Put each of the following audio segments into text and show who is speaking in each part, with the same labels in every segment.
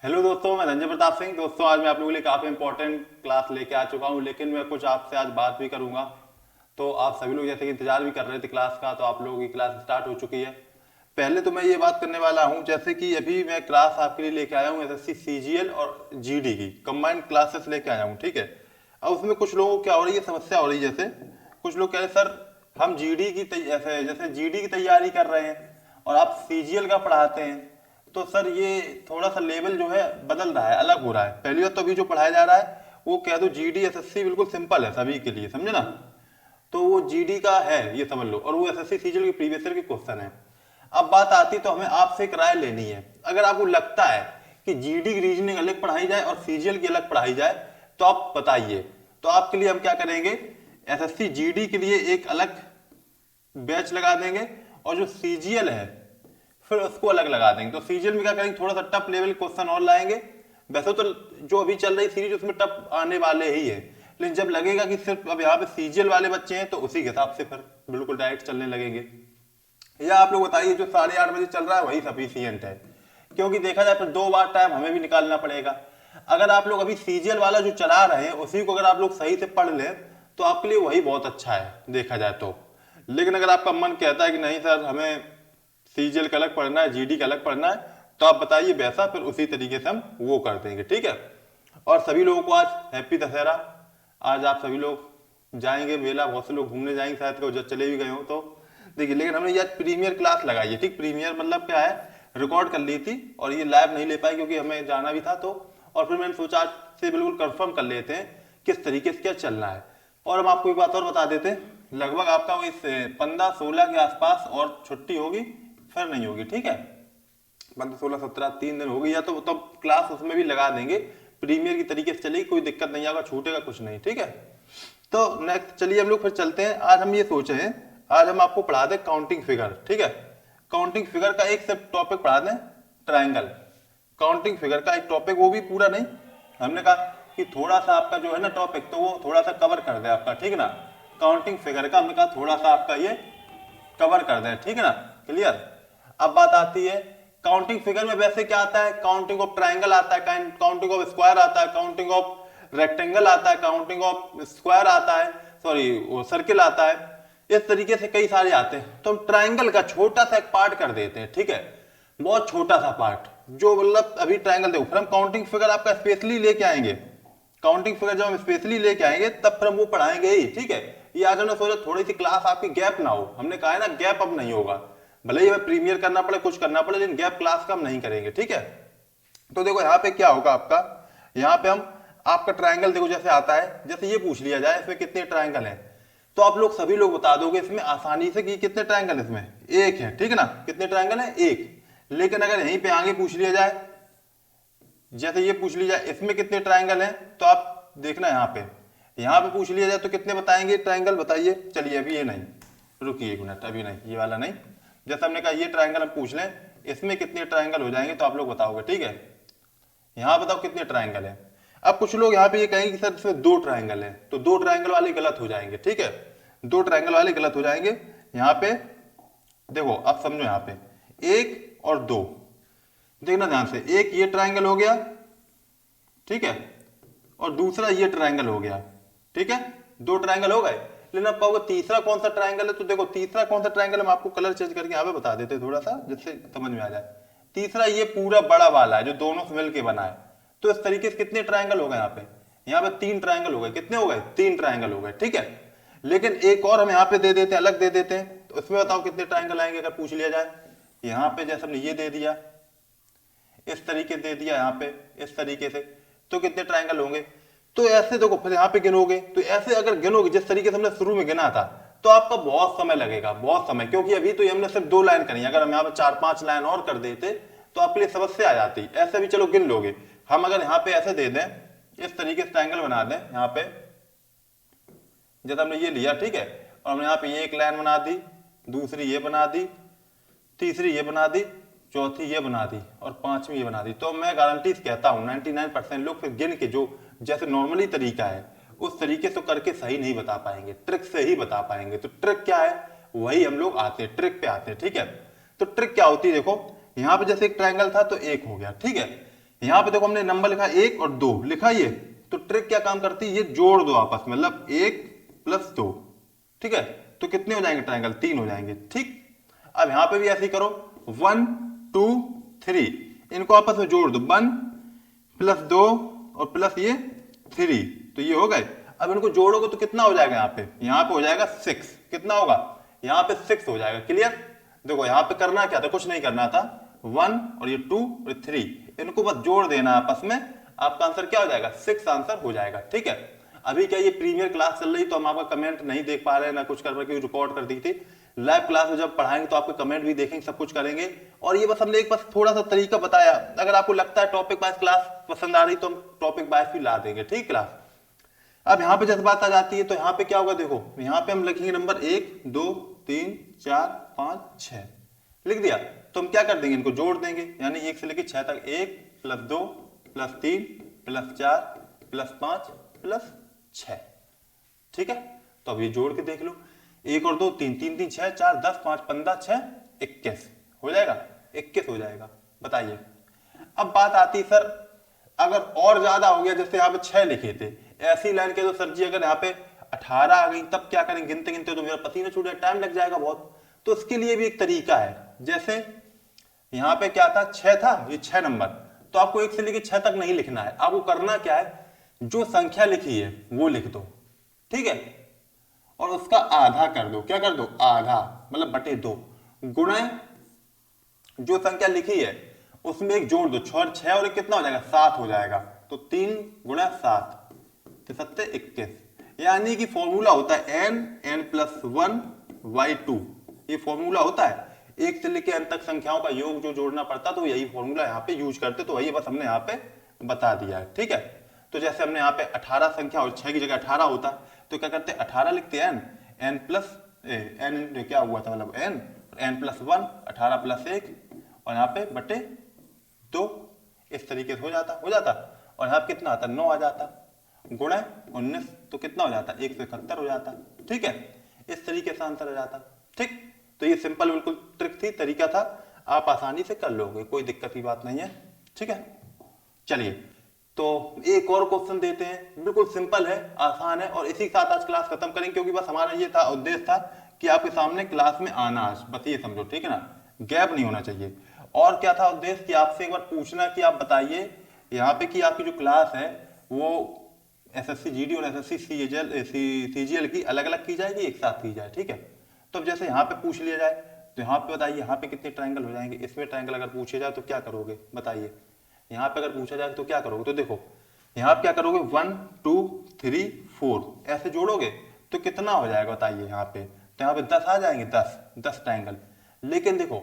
Speaker 1: Hello दोस्तों, मैं रंजय प्रताप सिंह। दोस्तों, आज मैं आप लोगों के लिए काफ़ी इंपॉर्टेंट क्लास लेके आ चुका हूँ, लेकिन मैं कुछ आपसे आज बात भी करूँगा। तो आप सभी लोग जैसे कि इंतजार भी कर रहे थे क्लास का, तो आप लोगों की क्लास स्टार्ट हो चुकी है। पहले तो मैं ये बात करने वाला हूँ, जैसे कि अभी मैं क्लास आपके लिए लेके आया हूँ एसएससी सीजीएल और जीडी की कंबाइंड क्लासेस लेके आया हूँ, ठीक है। अब उसमें कुछ लोगों को क्या हो रही है, समस्या हो रही है। जैसे कुछ लोग कह रहे सर, हम जीडी की ऐसे जैसे जीडी की तैयारी कर रहे हैं और आप सीजीएल का पढ़ाते हैं, तो सर ये थोड़ा सा लेवल जो है बदल रहा है, अलग हो रहा है। पहली बात तो अभी जो पढ़ाया जा रहा है वो कह दो जीडी एसएससी बिल्कुल सिंपल है सभी के लिए, समझे ना। तो वो जीडी का है ये समझ लो, और वो एसएससी सीजीएल के प्रीवियस ईयर के क्वेश्चन है। अब बात आती तो हमें आपसे एक राय लेनी है। अगर आपको लगता है कि जीडी की रीजनिंग अलग पढ़ाई जाए और सीजीएल की अलग पढ़ाई जाए तो आप बताइए। तो आपके लिए हम क्या करेंगे, एसएससी जीडी के लिए एक अलग बैच लगा देंगे और जो सीजीएल है फिर उसको अलग लगा देंगे। तो सीजीएल में क्या करेंगे, थोड़ा सा टफ लेवल क्वेश्चन और लाएंगे। वैसे तो जो अभी चल रही सीरीज उसमें टफ आने वाले ही है, लेकिन जब लगेगा कि सिर्फ अब यहाँ पे सीजीएल वाले बच्चे हैं तो उसी के हिसाब से फिर बिल्कुल डायरेक्ट चलने लगेंगे। या आप लोग बताइए जो 8:30 बजे चल रहा है वही सफिशियंट है, क्योंकि देखा जाए तो 2 बार टाइम हमें भी निकालना पड़ेगा। अगर आप लोग अभी सीजीएल वाला जो चला रहे हैं उसी को अगर आप लोग सही से पढ़ लें तो आपके लिए वही बहुत अच्छा है देखा जाए तो। लेकिन अगर आपका मन कहता है कि नहीं सर, हमें सीजीएल का अलग पढ़ना है, जीडी का अलग पढ़ना है, तो आप बताइए वैसा, फिर उसी तरीके से हम वो कर देंगे, ठीक है। और सभी लोगों को आज हैप्पी दशहरा। आज आप सभी लोग जाएंगे मेला, बहुत से लोग घूमने जाएंगे शायद, को जब चले भी गए हो तो देखिए। लेकिन हमने ये प्रीमियर क्लास लगाई है, ठीक। प्रीमियर मतलब क्या है, रिकॉर्ड कर ली थी और ये लाइव नहीं ले पाई क्योंकि हमें जाना भी था। तो और फिर मैंने सोचा आज से बिल्कुल कंफर्म कर लेते हैं किस तरीके से क्या चलना है। और हम आपको एक बात और बता देते हैं, लगभग आपका वो इस 15-16 के आसपास और छुट्टी होगी, फिर नहीं होगी, ठीक है। 15-16-17 3 दिन होगी, या तो तब क्लास उसमें भी लगा देंगे, प्रीमियर की तरीके से चलेगी, कोई दिक्कत नहीं आएगा, छूटेगा कुछ नहीं, ठीक है। तो नेक्स्ट चलिए हम लोग फिर चलते हैं। आज हम ये सोचे हैं, आज हम आपको पढ़ा दें काउंटिंग फिगर, ठीक है। काउंटिंग फिगर का एक सिर्फ टॉपिक पढ़ा दें, ट्रायंगल। काउंटिंग फिगर का एक टॉपिक, वो भी पूरा नहीं, हमने कहा कि थोड़ा सा आपका जो है ना टॉपिक, तो वो थोड़ा सा कवर कर दे आपका, ठीक है ना। काउंटिंग फिगर का हमने कहा थोड़ा सा आपका ये कवर कर दे, ठीक है ना, क्लियर। अब बात आती है काउंटिंग फिगर में वैसे क्या आता है, काउंटिंग ऑफ ट्रायंगल आता है, काउंटिंग ऑफ स्क्वायर आता है, काउंटिंग ऑफ रेक्टेंगल आता है, काउंटिंग ऑफ स्क्वायर आता है, सॉरी वो सर्किल आता है। इस तरीके से कई सारे आते हैं। तो हम ट्रायंगल का छोटा सा एक पार्ट कर देते हैं, ठीक है, बहुत छोटा सा पार्ट, जो मतलब अभी ट्रायंगल देखो। फिर हम काउंटिंग फिगर आपका स्पेशली लेके आएंगे। काउंटिंग फिगर जब हम स्पेशली लेके आएंगे तब फिर हम वो पढ़ाएंगे ही, ठीक है। ये आज हमने सोचा थोड़ी सी क्लास आपकी गैप ना हो, हमने कहा है ना गैप अब नहीं होगा, भले ही हमें प्रीमियर करना पड़े, कुछ करना पड़े, लेकिन गैप क्लास का हम नहीं करेंगे, ठीक है। तो देखो यहाँ पे क्या होगा आपका, यहाँ पे हम आपका ट्रायंगल देखो जैसे आता है, जैसे ये पूछ लिया जाए इसमें कितने ट्रायंगल हैं, तो आप लोग सभी लोग बता दोगे इसमें आसानी से कि कितने ट्रायंगल इसमें, एक है, ठीक है ना। कितने ट्रायंगल है, एक। लेकिन अगर यहीं पे आगे पूछ लिया जाए, जैसे ये पूछ लिया जाए इसमें कितने ट्रायंगल हैं, तो आप देखना यहाँ पे पूछ लिया जाए तो कितने बताएंगे ट्रायंगल, बताइए। चलिए अभी ये नहीं, रुकिए 1 मिनट, अभी नहीं, ये वाला नहीं। जैसे हमने कहा ये ट्रायंगल हम पूछ लें, इसमें कितने ट्रायंगल हो जाएंगे, तो आप लोग बताओगे, ठीक है। यहाँ बताओ कितने ट्रायंगल है। अब कुछ लोग यहाँ पे ये कहेंगे कि सर इसमें 2 ट्रायंगल है, तो 2 ट्रायंगल वाले गलत हो जाएंगे, ठीक है। 2 ट्रायंगल वाले गलत हो जाएंगे। यहाँ पे देखो, अब समझो, यहाँ पे 1 और 2, देखना ध्यान से, एक ये ट्रायंगल हो गया, ठीक है, और दूसरा ये ट्रायंगल हो गया, ठीक है। 2 ट्रायंगल हो गए। लेकिन आप कहोगे तीसरा कौन सा ट्रायंगल है, तो देखो तीसरा कौन सा ट्रायंगल, हम आपको कलर चेंज करके यहाँ पे बता देते हैं थोड़ा सा, जिससे समझ में आ जाए। तीसरा ये पूरा बड़ा वाला है जो दोनों से मिलकर बना है। तो इस तरीके से कितने ट्रायंगल हो गए यहाँ पे 3 ट्रायंगल हो गए। कितने हो गए, 3 ट्रायंगल हो गए, ठीक है। लेकिन एक और हम यहाँ पे दे देते हैं, अलग दे देते हैं, तो इसमें बताओ कितने ट्रायंगल आएंगे अगर पूछ लिया जाए। यहाँ पे जैसे हमने ये दे दिया, इस तरीके दे दिया, यहाँ पे इस तरीके से, तो कितने ट्रायंगल होंगे। तो ऐसे देखो फिर यहाँ पे गिनोगे, तो ऐसे अगर गिनोगे जिस तरीके से हमने शुरू में गिना था, तो आपका बहुत समय लगेगा, बहुत समय, क्योंकि अभी तो हमने सिर्फ 2 लाइन करी। अगर हम यहाँ पे 4-5 लाइन और कर देते तो आपके लिए समस्या आ जाती। ऐसे भी चलो गिन लोगे, हम अगर यहाँ पे ऐसे दे दें, इस तरीके से ट्रायंगल बना दें, यहाँ पे जैसे हमने ये लिया, ठीक है, और हमने यहाँ पे ये एक लाइन बना दी, दूसरी ये बना दी, तीसरी ये बना दी, चौथी ये बना दी, और 5वीं ये बना दी। तो मैं गारंटी से कहता हूँ 99% लोग फिर गिन के जो जैसे नॉर्मली तरीका है उस तरीके से करके सही नहीं बता पाएंगे, ट्रिक से ही बता पाएंगे। तो ट्रिक क्या है, वही हम लोग आते हैं, ट्रिक पे आते हैं, ठीक है। तो ट्रिक क्या होती है, देखो यहाँ पे जैसे एक ट्रायंगल था तो 1 हो गया, ठीक है। यहाँ पे देखो हमने नंबर लिखा 1 और 2 लिखा ये, तो ट्रिक क्या काम करती है, ये जोड़ दो आपस में, मतलब 1 + 2, ठीक है, तो कितने हो जाएंगे ट्रायंगल, 3 हो जाएंगे, ठीक। अब यहां पे भी ऐसे ही करो, 1 2 3, इनको आपस में जोड़ दो, 1 + 2 और प्लस ये 3, तो ये हो गए। अब इनको जोड़ोगे तो कितना हो जाएगा, यहाँ पे हो जाएगा 6, कितना होगा, यहाँ पे 6 हो जाएगा, क्लियर। देखो यहाँ पे करना क्या था, कुछ नहीं करना था, 1 और ये 2 और 3, इनको बस जोड़ देना आपस में, आपका आंसर क्या हो जाएगा, 6 आंसर हो जाएगा, ठीक है। अभी क्या ये प्रीमियर क्लास चल रही, तो हम आपका कमेंट नहीं देख पा रहे हैं, ना कुछ कर रहे, रिकॉर्ड कर दी थी। लाइव क्लास में जब पढ़ाएंगे तो आपके कमेंट भी देखेंगे, सब कुछ करेंगे। और ये बस हमने एक बस थोड़ा सा तरीका बताया, अगर आपको लगता है टॉपिक वाइज क्लास पसंद आ रही तो हम टॉपिक वाइज भी ला देंगे, ठीक क्लास। अब यहाँ पे जब बात आ जाती है तो यहाँ पे क्या होगा, देखो यहाँ पे हम लिखेंगे नंबर 1 2 3 4 5 6 लिख दिया, तो हम क्या कर देंगे, इनको जोड़ देंगे, यानी 1 से लेकर 6 तक, 1 + 2 + 3 + 4 + 5 + 6, ठीक है। तो अब ये जोड़ के देख लो, 1 और 2 3 3 3 6 4 10 5 15 6 21 हो जाएगा, 21 हो जाएगा, बताइए। अब बात आती सर अगर और ज्यादा हो गया, जैसे यहाँ पे 6 लिखे थे, ऐसी लाइन के तो सर जी अगर यहाँ पे 18 आ गई तब क्या करें, गिनते गिनते तो मेरा पसीना छूट जाए, टाइम लग जाएगा बहुत। तो उसके लिए भी एक तरीका है, जैसे यहाँ पे क्या था, 6 था, ये 6 नंबर, तो आपको 1 से लेकर 6 तक नहीं लिखना है, आपको करना क्या है, जो संख्या लिखी है वो लिख दो, ठीक है, और उसका आधा कर दो, क्या कर दो, आधा, मतलब /2, गुणे जो संख्या लिखी है उसमें एक जोड़ दो, 6 और 1 कितना हो जाएगा, 7 हो जाएगा, तो 3 × 7 तो 7 21, यानी कि फॉर्मूला होता है n+1/2, ये फॉर्मूला होता है, 1 से लेकर n तक संख्याओं का योग जो जोड़ना पड़ता, तो यही फॉर्मूला यहाँ पे यूज करते, तो वही बस हमने यहाँ पे बता दिया है, ठीक है। तो जैसे हमने यहाँ पे 18 संख्या और 6 की जगह 18 होता, तो क्या करते, 18 लिखते हैं, n क्या हुआ था, मतलब n+1, 18 + 1 और यहाँ पे /2, इस तरीके से हो जाता, और यहाँ पे कितना आता, 9 आ जाता, गुणे 19 तो कितना हो जाता, 171 हो जाता, ठीक है, इस तरीके से आंसर हो जाता, ठीक। तो ये सिंपल बिल्कुल ट्रिक थी, तरीका था, आप आसानी से कर लोगे, कोई दिक्कत की बात नहीं है, ठीक है। चलिए तो एक और क्वेश्चन देते हैं, बिल्कुल सिंपल है, आसान है, और इसी के साथ आज क्लास खत्म करेंगे, क्योंकि बस हमारा ये था उद्देश्य था कि आपके सामने क्लास में आना आज, बस ये समझो, ठीक है ना, गैप नहीं होना चाहिए। और क्या था उद्देश्य कि आपसे एक बार पूछना कि आप बताइए यहाँ पे कि आपकी जो क्लास है वो एसएससी जीडी और एसएससी सीजीएल की अलग अलग की जाएगी, एक साथ की जाए, ठीक है। तो अब जैसे यहाँ पे पूछ लिया जाए, तो यहाँ पे बताइए यहाँ पे कितने ट्रायंगल हो जाएंगे, इसमें ट्रायंगल अगर पूछे जाए तो क्या करोगे, बताइए। यहाँ पे अगर पूछा जाए तो क्या करोगे, तो देखो यहाँ पे क्या करोगे, 1 2 3 4 ऐसे जोड़ोगे तो कितना हो जाएगा, बताइए यहाँ पे, तो यहाँ पे 10 आ जाएंगे, 10 ट्रायंगल। लेकिन देखो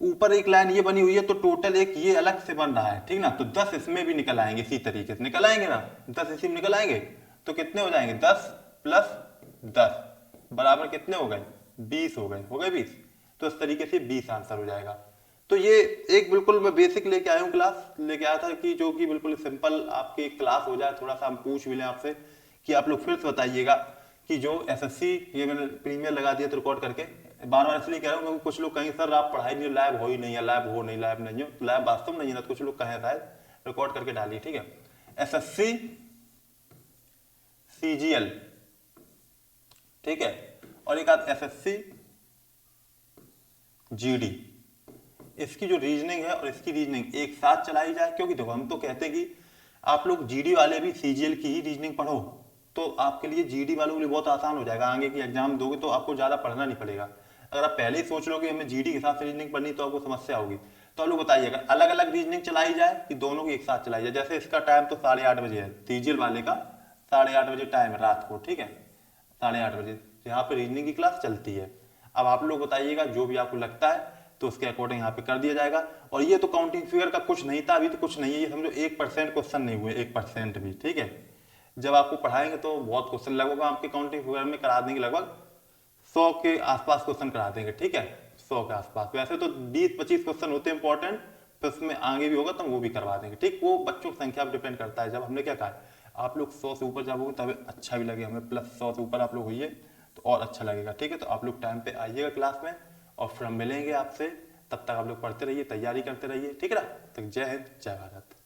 Speaker 1: ऊपर एक लाइन ये बनी हुई है, तो टोटल एक ये अलग से बन रहा है, ठीक ना, तो 10 इसमें भी निकल आएंगे, इसी तरीके से निकल आएंगे ना, 10 इसी में निकल आएंगे, तो कितने हो जाएंगे, 10 + 10 बराबर कितने हो गए, 20 हो गए 20, तो इस तरीके से 20 आंसर हो जाएगा। तो ये एक बिल्कुल मैं बेसिक लेके आया हूँ, क्लास लेके आया था कि जो कि बिल्कुल सिंपल आपकी क्लास हो जाए, थोड़ा सा हम पूछ भी लें आपसे कि आप लोग फिर से बताइएगा कि जो एसएससी, ये मैंने प्रीमियर लगा दिया तो रिकॉर्ड करके, बार बार इसलिए कह रहा हूँ क्योंकि कुछ लोग कहेंगे सर आप पढ़ाई नहीं, लैब हो ही नहीं है, लैब हो नहीं, लैब नहीं हो, लैब वास्तव में नहीं है, तो कुछ लोग कहें शायद, रिकॉर्ड करके डालिए, ठीक है। एसएससी सीजीएल, ठीक है, और एक आध एसएससी जीडी, इसकी जो रीजनिंग है और इसकी रीजनिंग एक साथ चलाई जाए, क्योंकि देखो हम तो कहते हैं कि आप लोग जीडी वाले भी सीजीएल की ही रीजनिंग पढ़ो, तो आपके लिए जीडी वालों के लिए बहुत आसान हो जाएगा, आगे की एग्जाम दोगे तो आपको ज्यादा पढ़ना नहीं पड़ेगा। अगर आप पहले ही सोच लो कि हमें जीडी के हिसाब से रीजनिंग पढ़नी, तो आपको समस्या होगी। तो आप लोग बताइएगा अलग अलग रीजनिंग चलाई जाए कि दोनों की एक साथ चलाई जाए। जैसे इसका टाइम तो 8:30 बजे है, सीजीएल वाले का 8:30 बजे टाइम है रात को, ठीक है, 8:30 बजे यहाँ पे रीजनिंग की क्लास चलती है। अब आप लोग बताइएगा जो भी आपको लगता है तो उसके अकॉर्डिंग यहाँ पे कर दिया जाएगा। और ये तो काउंटिंग फिगर का कुछ नहीं था, अभी तो कुछ नहीं है, ये समझो 1% क्वेश्चन नहीं हुए, 1% भी, ठीक है। जब आपको पढ़ाएंगे तो बहुत क्वेश्चन लगभग आपके काउंटिंग फिगर में करा देंगे, लगभग 100 के आसपास क्वेश्चन करा देंगे, ठीक है, 100 के आसपास। वैसे तो 20-25 क्वेश्चन होते हैं इंपॉर्टेंट, फिर उसमें आगे भी होगा तो वो भी करवा देंगे, ठीक। वो बच्चों की संख्या पर डिपेंड करता है। जब हमने क्या कहा, आप लोग 100 से ऊपर जाओगे तब अच्छा भी लगे हमें, प्लस 100 से ऊपर आप लोग होइए तो और अच्छा लगेगा, ठीक है। तो आप लोग टाइम पे आइएगा क्लास में, और फिर हम मिलेंगे आपसे, तब तक आप लोग पढ़ते रहिए, तैयारी करते रहिए, ठीक है ना। तो जय हिंद, जय भारत।